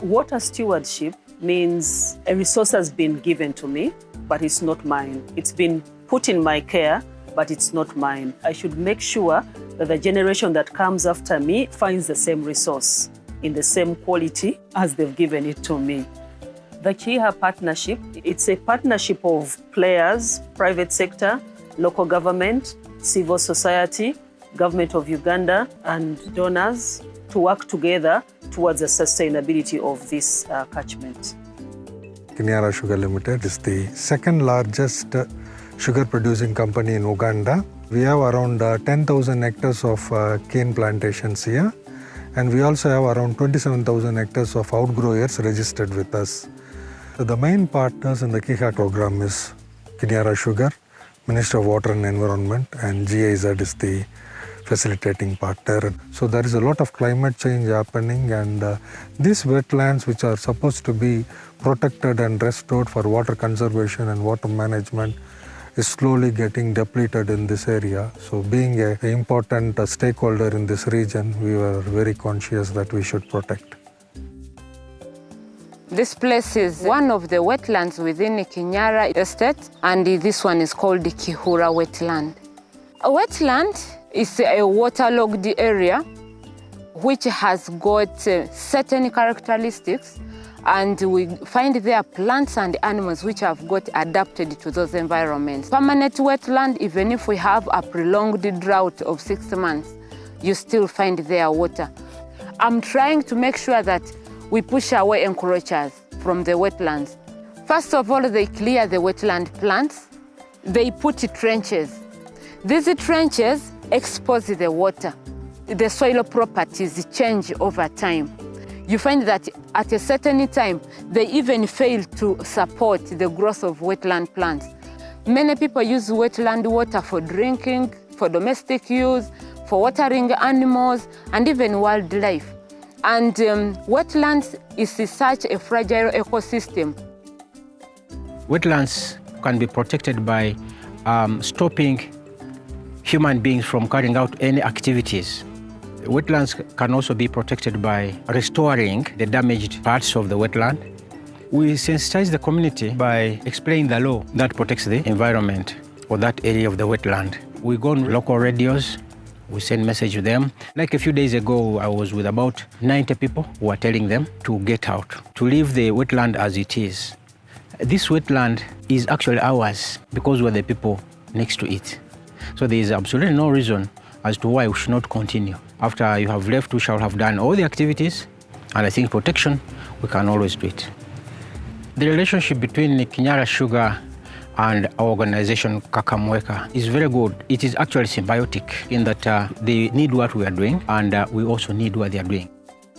Water stewardship means a resource has been given to me, but it's not mine. It's been put in my care, but it's not mine. I should make sure that the generation that comes after me finds the same resource in the same quality as they've given it to me. The Kiiha partnership, it's a partnership of players, private sector, local government, civil society, government of Uganda, and donors to work together towards the sustainability of this catchment. Kiiha Sugar Limited is the second largest sugar producing company in Uganda. We have around 10,000 hectares of cane plantations here, and we also have around 27,000 hectares of outgrowers registered with us. The main partners in the Kiiha program is Kiiha Sugar, Ministry of Water and Environment, and GIZ is the facilitating partner. So there is a lot of climate change happening, and these wetlands, which are supposed to be protected and restored for water conservation and water management, is slowly getting depleted in this area. So being an important stakeholder in this region, we were very conscious that we should protect. This place is one of the wetlands within Kiiha estate, and this one is called the Kiiha wetland. A wetland is a waterlogged area which has got certain characteristics, and we find there plants and animals which have got adapted to those environments. Permanent wetland, even if we have a prolonged drought of 6 months, you still find there water. I'm trying to make sure that we push away encroachers from the wetlands. First of all, they clear the wetland plants. They put trenches. These trenches expose the water. The soil properties change over time. You find that at a certain time, they even fail to support the growth of wetland plants. Many people use wetland water for drinking, for domestic use, for watering animals, and even wildlife. And wetlands is such a fragile ecosystem. Wetlands can be protected by stopping human beings from carrying out any activities. Wetlands can also be protected by restoring the damaged parts of the wetland. We sensitize the community by explaining the law that protects the environment or that area of the wetland. We go on local radios, we send message to them. Like a few days ago, I was with about 90 people who were telling them to get out, to leave the wetland as it is. This wetland is actually ours because we're the people next to it. So there is absolutely no reason as to why we should not continue. After you have left, we shall have done all the activities, and I think protection, we can always do it. The relationship between Kiiha Sugar and our organization Kakamweka is very good. It is actually symbiotic in that they need what we are doing, and we also need what they are doing.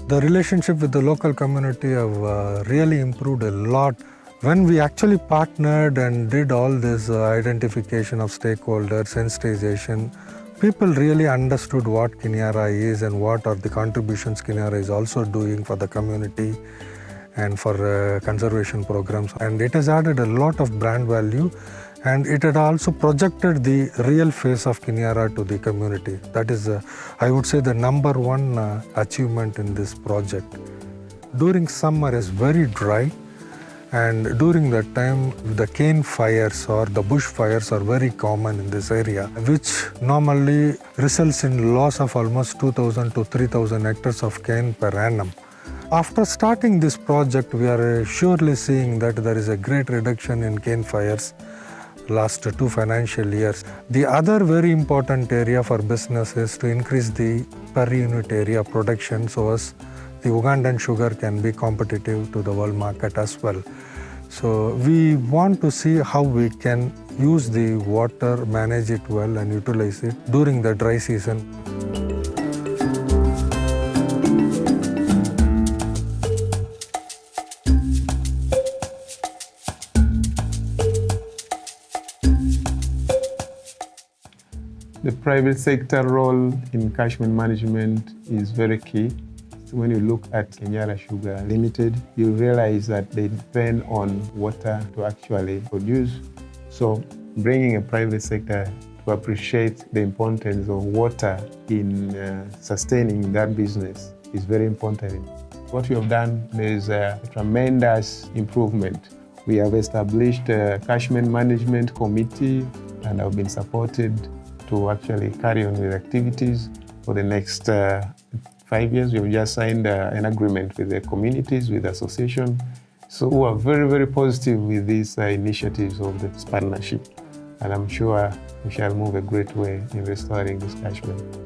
The relationship with the local community have really improved a lot. When we actually partnered and did all this identification of stakeholders, sensitization, people really understood what Kiiha is and what are the contributions Kiiha is also doing for the community and for conservation programs. And it has added a lot of brand value, and it had also projected the real face of Kiiha to the community. That is, I would say, the number one achievement in this project. During summer is very dry, and during that time, the cane fires or the bush fires are very common in this area, which normally results in loss of almost 2,000 to 3,000 hectares of cane per annum. After starting this project, we are surely seeing that there is a great reduction in cane fires last 2 financial years. The other very important area for business is to increase the per unit area production so as the Ugandan sugar can be competitive to the world market as well. So we want to see how we can use the water, manage it well and utilize it during the dry season. The private sector role in catchment management is very key. When you look at Kiiha Sugar Limited, you realize that they depend on water to actually produce. So bringing a private sector to appreciate the importance of water in sustaining that business is very important. What we have done, there is a tremendous improvement. We have established a catchment management committee and have been supported to actually carry on with activities for the next 5 years. We have just signed an agreement with the communities, with the association. So we are very, very positive with these initiatives of this partnership. And I'm sure we shall move a great way in restoring this catchment.